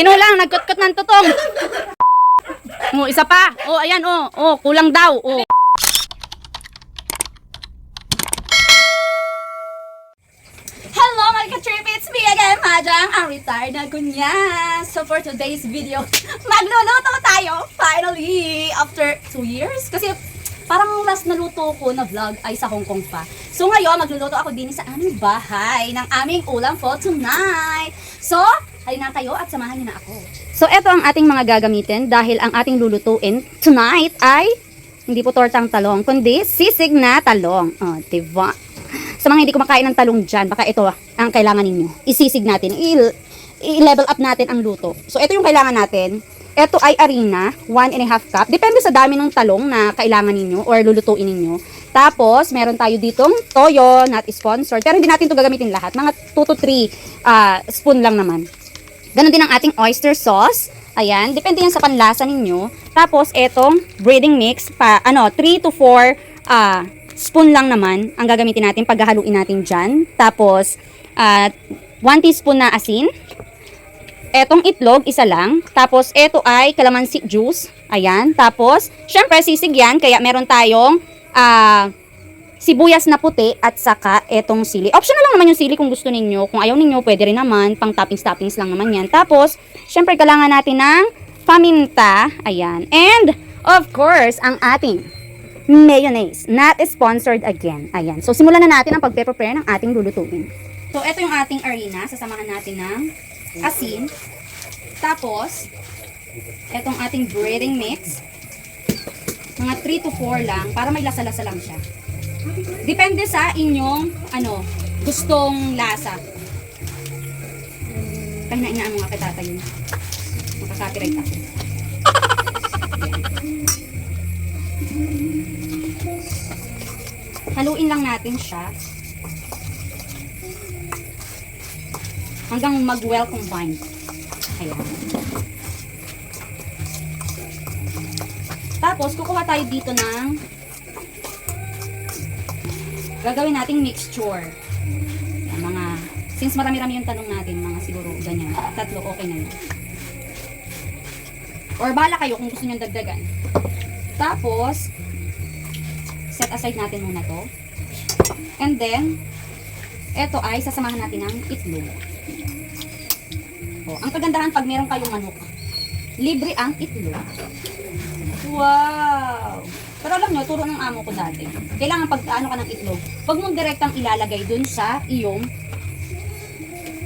Kinulang, nagkutkot ng tutong. Oh, isa pa. Oh, ayan, oh, kulang daw. Oh. Hello, mga ka-trip! It's me again, Majang, ang retired na kunya. So for today's video, magluluto tayo, finally, after 2 years. Kasi parang last na luto ko na vlog ay sa Hong Kong pa. So ngayon, magluluto ako din sa aming bahay ng aming ulam for tonight. So, halina kayo at samahan niyo na ako. So eto ang ating mga gagamitin dahil ang ating lulutuin tonight ay hindi po tortang talong, kundi sisig na talong. Oh, diba? Sa mga hindi kumakain ng talong dyan, baka ito ang kailangan ninyo. Isisig natin, i-level up natin ang luto. So ito yung kailangan natin. Ito ay harina, 1.5 cup. Depende sa dami ng talong na kailangan ninyo or lulutuin ninyo. Tapos, meron tayo ditong toyo, not sponsored. Pero hindi natin ito gagamitin lahat. Mga 2 to 3 spoon lang naman. Ganon din ang ating oyster sauce. Ayan, depende yan sa panlasa ninyo. Tapos, etong breading mix, 3 to 4 spoon lang naman ang gagamitin natin paghahaluin natin dyan. Tapos, 1 teaspoon na asin. Etong itlog, isa lang. Tapos, eto ay calamansi juice. Ayan. Tapos, syempre, sisig yan. Kaya meron tayong sibuyas na puti at saka etong sili. Optional lang naman yung sili kung gusto ninyo. Kung ayaw ninyo, pwede rin naman. Pang toppings lang naman yan. Tapos, syempre, kailangan natin ng paminta. Ayan. And, of course, ang ating mayonnaise. Not sponsored again. Ayan. So, simulan na natin ang pagpe-prepare ng ating lulutuin. So, eto yung ating harina. Sasamahan natin ng asin. Tapos, etong ating breading mix. Mga 3 to 4 lang para may lasa-lasa lang siya. Depende sa inyong gustong lasa. Pahinaan mo nga katata yun. Makaka-copyright ako. Haluin lang natin siya hanggang mag-well combined. Ayan. Tapos, kukuha tayo dito ng gagawin nating mixture. Ayan, since marami-rami yung tanong natin, mga siguro ganyan. 3, okay na yun. Or bala kayo kung gusto nyo dagdagan. Tapos, set aside natin muna to. And then, eto ay sasamahan natin ng itlog. Oh, ang kagandahan pag meron kayong manok, libre ang itlog. Wow! Pero alam nyo, turo ng amo ko dati. Kailangan pag ka ng itlog, huwag mong direktang ilalagay dun sa iyong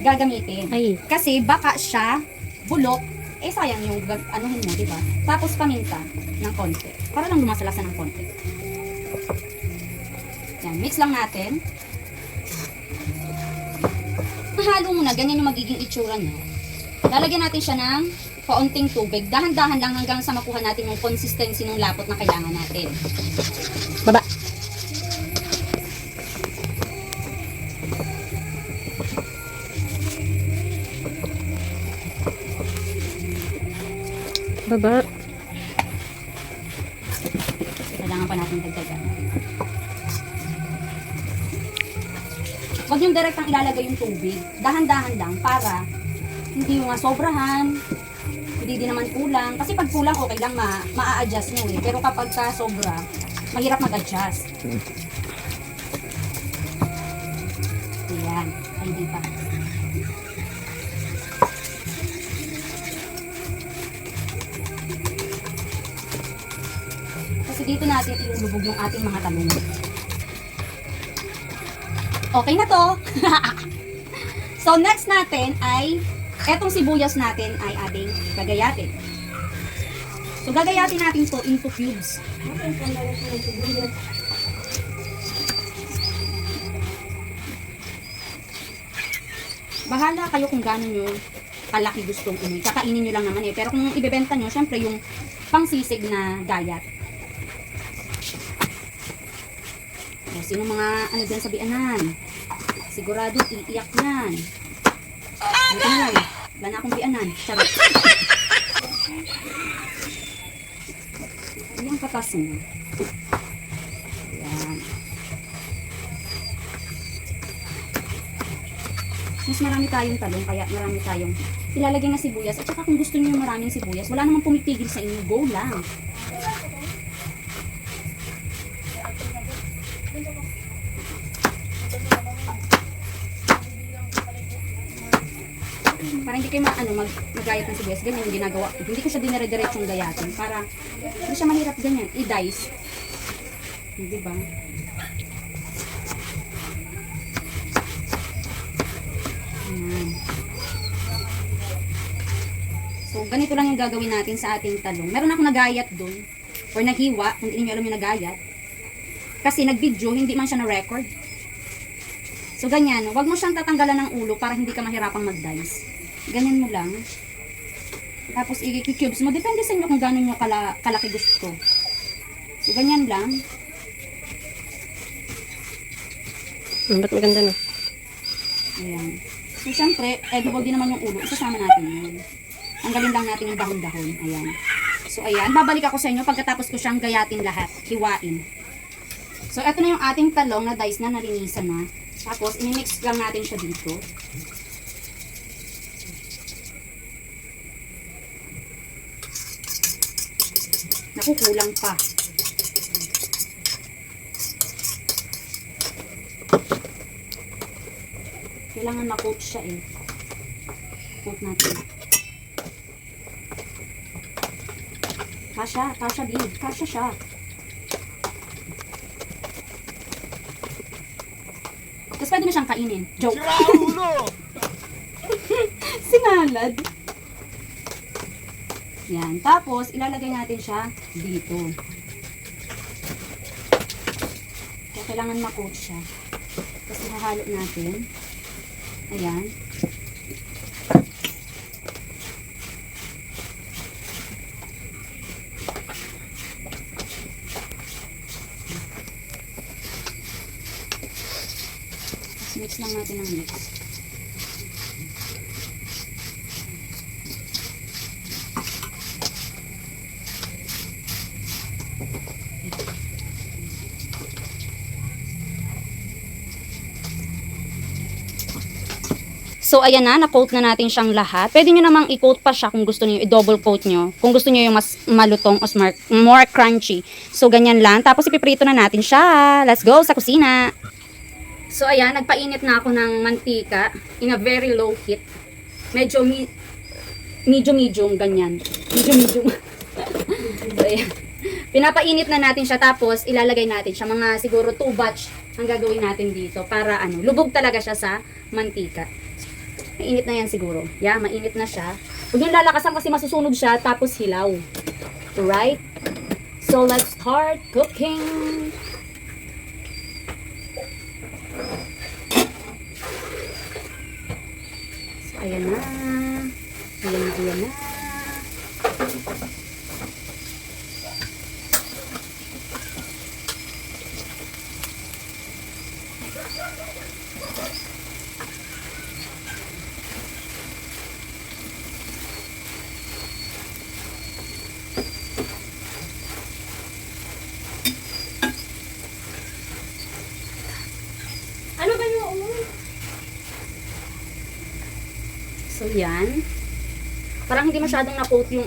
gagamitin. Ay. Kasi baka siya bulok, sayang yung anuhin mo, diba? Tapos paminta ng konti. Para lang lumasalasa ng konti. Yan, mix lang natin. Mahalo mo na, ganyan yung magiging itsura niya. Lalagyan natin siya ng kaunting tubig. Dahan-dahan lang hanggang sa makuha natin yung consistency ng lapot na kailangan natin. Baba. Baba. Kailangan pa natin dagdagan. Huwag yung direktang ilalagay yung tubig. Dahan-dahan lang para hindi yung sobrahan. Hindi din naman kulang. Kasi pag kulang, okay lang, ma-a-adjust nyo eh. Pero kapag sa sobra, mahirap mag-adjust. Ayan. Ay, di pa. Kasi dito natin ilulubog yung ating mga talong. Okay na to. So, next natin ay etong sibuyas natin ay ating gagayatin. So, gagayatin natin to into cubes. Bahala kayo kung gano'n nyo kalaki gustong inuwi. Kakainin nyo lang naman eh. Pero kung ibebenta nyo, syempre yung pangsisig na gayat. O, sino mga dyan sa bianan? Sigurado iiyak yan. Ito na lang. Wala na akong bianan. Charot. Ayan katas mo. Ayan. Mas marami tayong talong, kaya marami tayong ilalagay na sibuyas. At saka kung gusto niyo yung maraming sibuyas, wala namang pumipigil sa inyo, go lang. Para hindi kayo magayat ng sibuyas, ganyan yung ginagawa ko. Hindi ko siya dinire-diretsong gayatin para hindi siya mahirap ganyan, i-dice. Diba? Ayan. So, ganito lang yung gagawin natin sa ating talong. Meron akong nagayat dun, or nahiwa, kung hindi niyo alam yung nagayat. Kasi nag-video, hindi man siya na-record. So, ganyan. Huwag mo siyang tatanggalan ng ulo para hindi ka mahirapang mag-dice. Ganyan mo lang. Tapos, i-cubes mo. Depende sa inyo kung gano'n nyo kalaki gusto. So, ganyan lang. Ba't maganda na? Ayan. So, syempre, edible din naman yung ulo. Isasama natin yun. Tanggalin lang natin yung dahon-dahon. Ayan. So, ayan. Babalik ako sa inyo pagkatapos ko siyang gayatin lahat. Hiwain. So, eto na yung ating talong na dice na nalinisan na. Tapos, inimix lang natin siya dito. Nakukulang pa. Kailangan ma-coat siya eh. Coat natin. Kasha din. Kasha siya. Tapos pwede na siyang kainin. Joke. Sinalad. Yan. Tapos, ilalagay natin siya dito. Kaya kailangan ma-coat siya. Tapos, ihahalo natin. Ayan. Tapos, mix lang natin ng mix. So, ayan na, na-coat na natin siyang lahat. Pwede nyo namang i-coat pa siya kung gusto niyo, i-double coat nyo. Kung gusto niyo yung mas malutong o more crunchy. So, ganyan lang. Tapos, ipiprito na natin siya. Let's go sa kusina. So, ayan, nagpainit na ako ng mantika in a very low heat. Medyo medium, ganyan. Medium. So, ayan. Pinapainit na natin siya, tapos ilalagay natin siya. Mga siguro 2 batch ang gagawin natin dito para lubog talaga siya sa mantika. Mainit na yan siguro. Yeah, mainit na siya. Huwag yung lalakasan kasi masusunog siya, tapos hilaw. Right? So, let's start cooking. So, ayan na. Ayan na. Ano ba yung So, yan. Parang hindi masyadong na-coat yung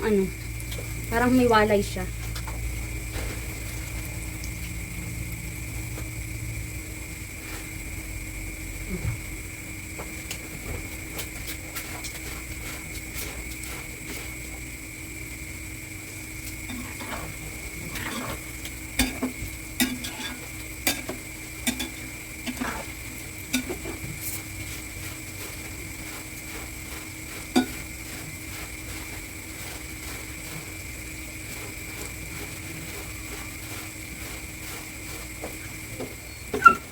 Parang may walay siya.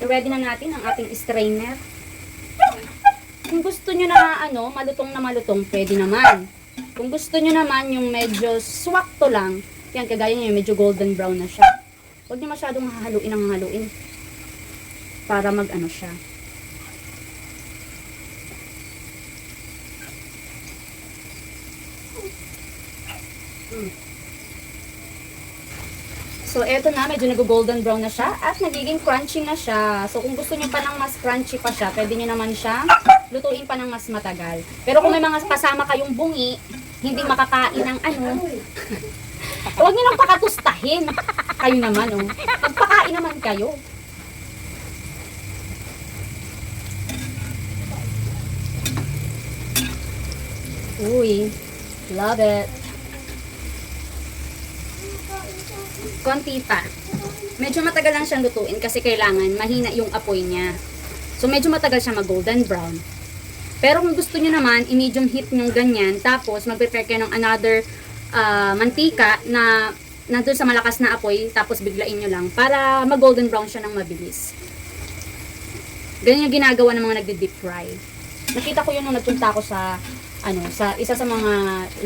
Ready na natin ang ating strainer. Kung gusto nyo na malutong, pwede naman. Kung gusto nyo naman yung medyo swakto lang, yan, kagaya nyo, medyo golden brown na siya. Huwag nyo masyadong hahaluin para siya. So, eto na, medyo nag-golden brown na siya at nagiging crunchy na siya. So, kung gusto niyo pa ng mas crunchy pa siya, pwede niyo naman siya lutuin pa ng mas matagal. Pero kung may mga kasama kayong bungi, hindi makakain ng ano, huwag niyo nang pakatustahin. Kayo naman, oh. Magpakain naman kayo. Uy, love it. Konti pa. Medyo matagal lang siyang lutuin kasi kailangan mahina yung apoy niya. So, medyo matagal siya mag-golden brown. Pero kung gusto niyo naman, i-medium heat nyo ganyan, tapos mag-prepare kayo ng another mantika na nandun sa malakas na apoy, tapos biglain nyo lang para mag-golden brown siya ng mabilis. Ganyan yung ginagawa ng mga nagde-deep fry. Nakita ko yun nung nagpunta ako sa sa isa sa mga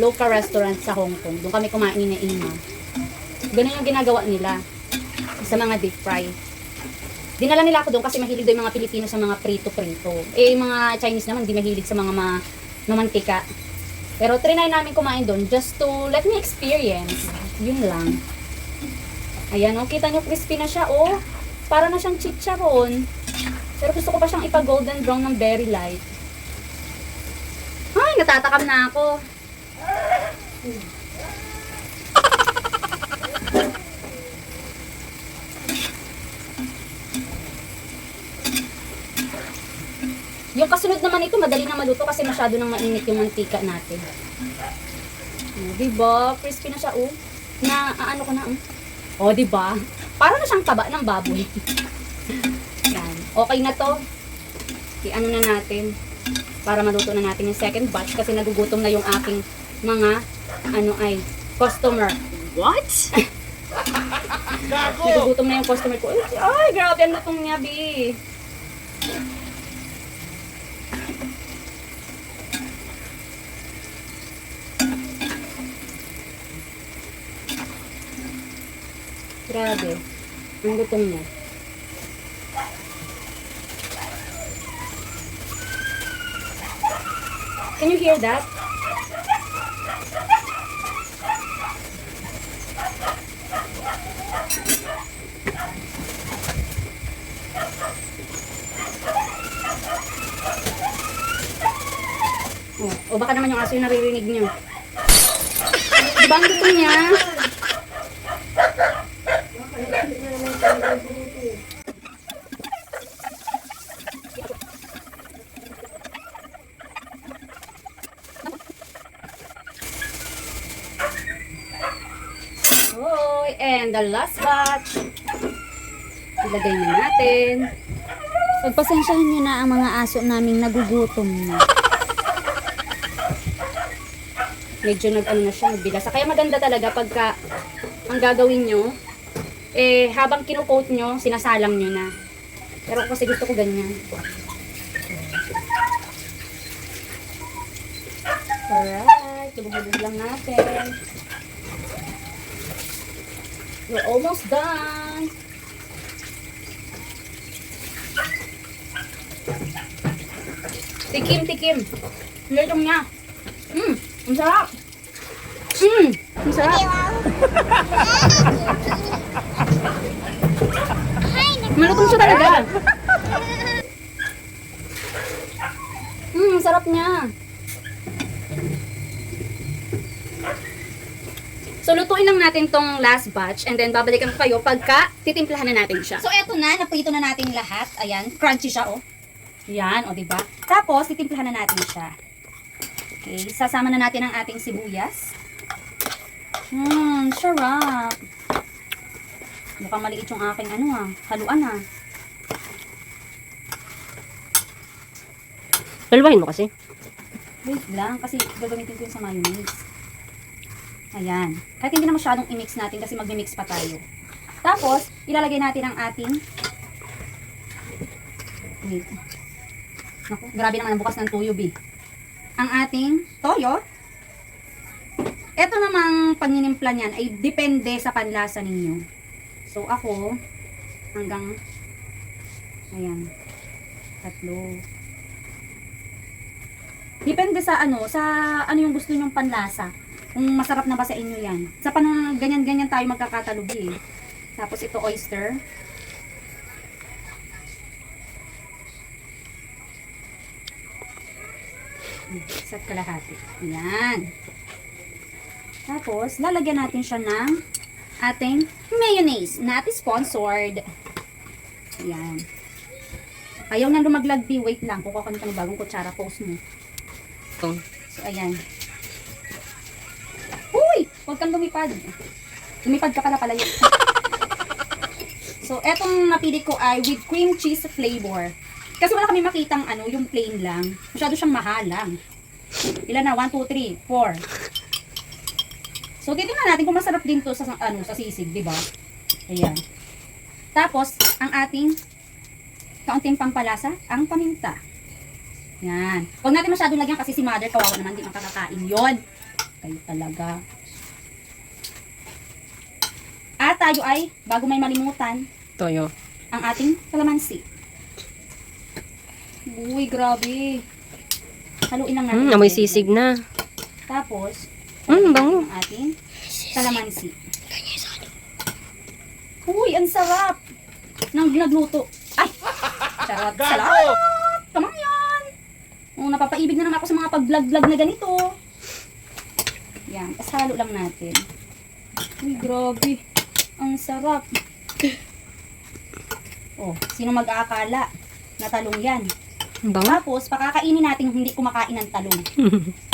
local restaurant sa Hong Kong. Doon kami kumain ni Ima. Ganun yung ginagawa nila sa mga deep fry. Dinala nila ako doon kasi mahilig doon yung mga Pilipino sa mga prito-prito. Eh, yung mga Chinese naman, di mahilig sa mga mamantika. Pero trinay namin kumain doon just to let me experience. Yun lang. Ayan, oh, kita nyo crispy na siya, oh. Para na siyang chicharon. Pero gusto ko pa siyang ipa-golden brown ng very light. Ay, natatakam na ako. Yung kasunod naman ito, madali na maluto kasi masyado nang mainit yung mantika natin. Diba? Crispy na siya, oh. Na, ano ko na, oh. Diba? Para na siyang taba ng baboy. Yan. Okay na to. I-ano na natin. Para maluto na natin yung second batch kasi nagugutom na yung aking mga, customer. What? Nagugutom na yung customer ko. Ay, grabe, ang lutong niya, Bi. Grabe. Ang lutong niya. Can you hear that? O baka naman yung aso yung naririnig niyo. Diba ang lutong niya? Hoy, and the last batch. Ilagay na natin. Pagpasensyahan nyo na ang mga aso naming nagugutom na. Medyo nag-ano na siya, nagbilasa. Kaya maganda talaga pagka ang gagawin nyo, habang kinukoat nyo, sinasalang nyo na. Pero kasi gusto ko ganyan. Alright, lubog-lubog lang natin. We're almost done. Tikim, tikim. Lutong niya. Ang sarap. Ang sarap. Malutong siya talaga. Ang sarap niya. So, lutuin lang natin tong last batch and then babalikan ko kayo pagka titimplahan na natin siya. So, eto na. Naprito na natin lahat. Ayan. Crunchy siya, oh. Yan, o diba? Tapos, titimplahan na natin siya. Okay, sasama na natin ang ating sibuyas. Sarap. Mukhang maliit yung aking haluan Haluin mo kasi. Wait lang, kasi gagamitin ko yung sa mayonnaise. Ayan. Kahit hindi na masyadong i-mix natin kasi mag-mix pa tayo. Tapos, ilalagay natin ang ating... Wait. Naku, grabe naman ang bukas ng tuyo, B. Ang ating toyo. Ito namang pagnimpla niyan ay depende sa panlasa ninyo. So, ako, hanggang, ayan, 3. Depende sa ano yung gusto nyong panlasa. Kung masarap na ba sa inyo yan. Sa ganyan-ganyan tayo magkakatalubi eh. Tapos ito oyster. Isa't kalahati. Ayan. Tapos, lalagyan natin siya ng ating mayonnaise. Not sponsored. Ayan. Ayaw na lumaglag, di. Wait lang. Kukuha ko nito ng bagong kutsara. Post mo. Ito. So, ayan. Uy! Huwag kang lumipad. Lumipad ka pala palayo. So, etong napili ko ay with cream cheese flavor. Kasi wala kami makitang ano, yung plain lang. Masyado siyang mahalang. Ilan na? 1, 2, 3, 4. So, titingnan natin kung masarap din to sa, ano, sa sisig, di ba? Ayan. Tapos, ang ating kaunting pampalasa, ang paminta. Yan. Huwag natin masyadong lagyan kasi si mother, kawawa naman, di makakakain yon. Kayo talaga. At tayo ay, bago may malimutan, Toyo. ang ating kalamansi. Uy, grabe. Haluin lang natin. Amoy sisig na. Tapos, Bango. ang ating kalamansi. Uy, ang sarap. Nang nagluto. Ay! Sarap. Salamat! Kamang yan! Oh, napapaibig na naman ako sa mga pag-vlog-vlog na ganito. Yan. Tapos halo lang natin. Uy, grabe. Ang sarap. Oh, sino mag-aakala na talong yan? Bango. Tapos, pakakainin natin hindi kumakain ng talong.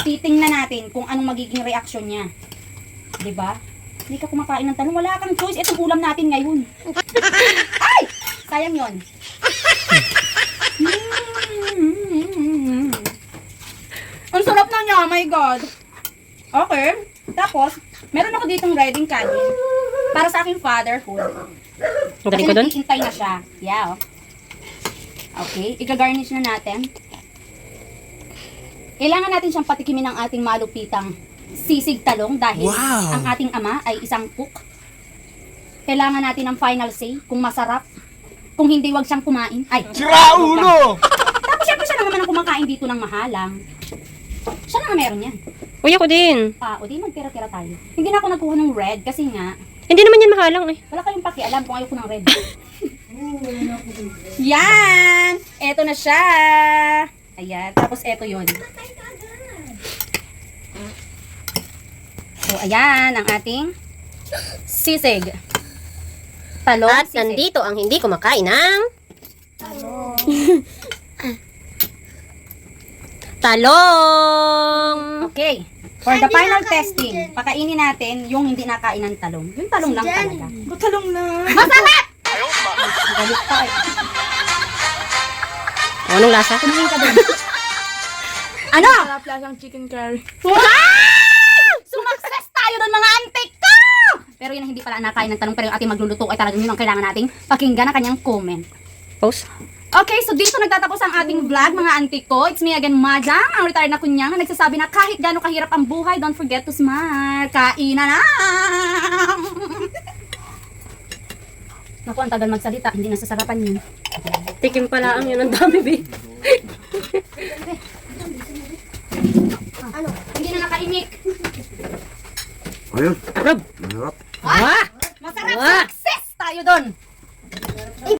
Titingnan natin kung anong magiging reaksyon niya. 'Di ba? Hindi ka kumakain ng talong, wala kang choice. Itong ulam natin ngayon. Ay! Sayang 'yon. Ang sarap na niya, oh my God. Okay. Tapos, meron ako ditong riding candy para sa aking fatherhood. Ang galing ko doon. Hintay na siya. Yeah, oh. Okay, i-garnish na natin. Kailangan natin siyang patikimin ng ating malupitang sisig talong dahil ang ating ama ay isang cook. Kailangan natin ng final say kung masarap. Kung hindi, wag siyang kumain. Ay, Sira ulo! tapos syempre siya lang naman ang kumakain dito ng mahalang. Siya na nga meron yan. Uy, ako din. O di magtira-tira tayo. Hindi na ako nagkuha ng red kasi nga, Hindi naman yan mahalang eh. wala kayong pakialam kung ayoko ng red. Yan! Eto na siya! Ayan. Tapos eto yon. So, ayan ang ating sisig. Talong At sisig. nandito ang hindi kumakain ng... Talong! Okay. For the final testing, pakainin natin yung hindi nakain ng talong. Yung talong lang talaga. Talong na. Masarap! Galit ka eh. Anong lasa? Tumingin ka doon. Ano? Sarap lasang chicken curry. Wow! Sumakses tayo doon mga antik ko! Pero yun ang hindi pala nakain ng talong, pero yung ating magluluto ay talagang yun ang kailangan nating pakinggan ang kanyang comment. Post. Okay, so dito nagtatapos ang ating vlog mga antik ko. It's me again, Majang, ang retired na kunyang na nagsasabi na kahit gaano kahirap ang buhay, don't forget to smile. Kainan na! Naku, ang tagal magsalita, hindi nasasarapan yun. Tikim pala ang yun. Ang dami, be. Hindi na nakaimik. Ayun. Rob. Masarap.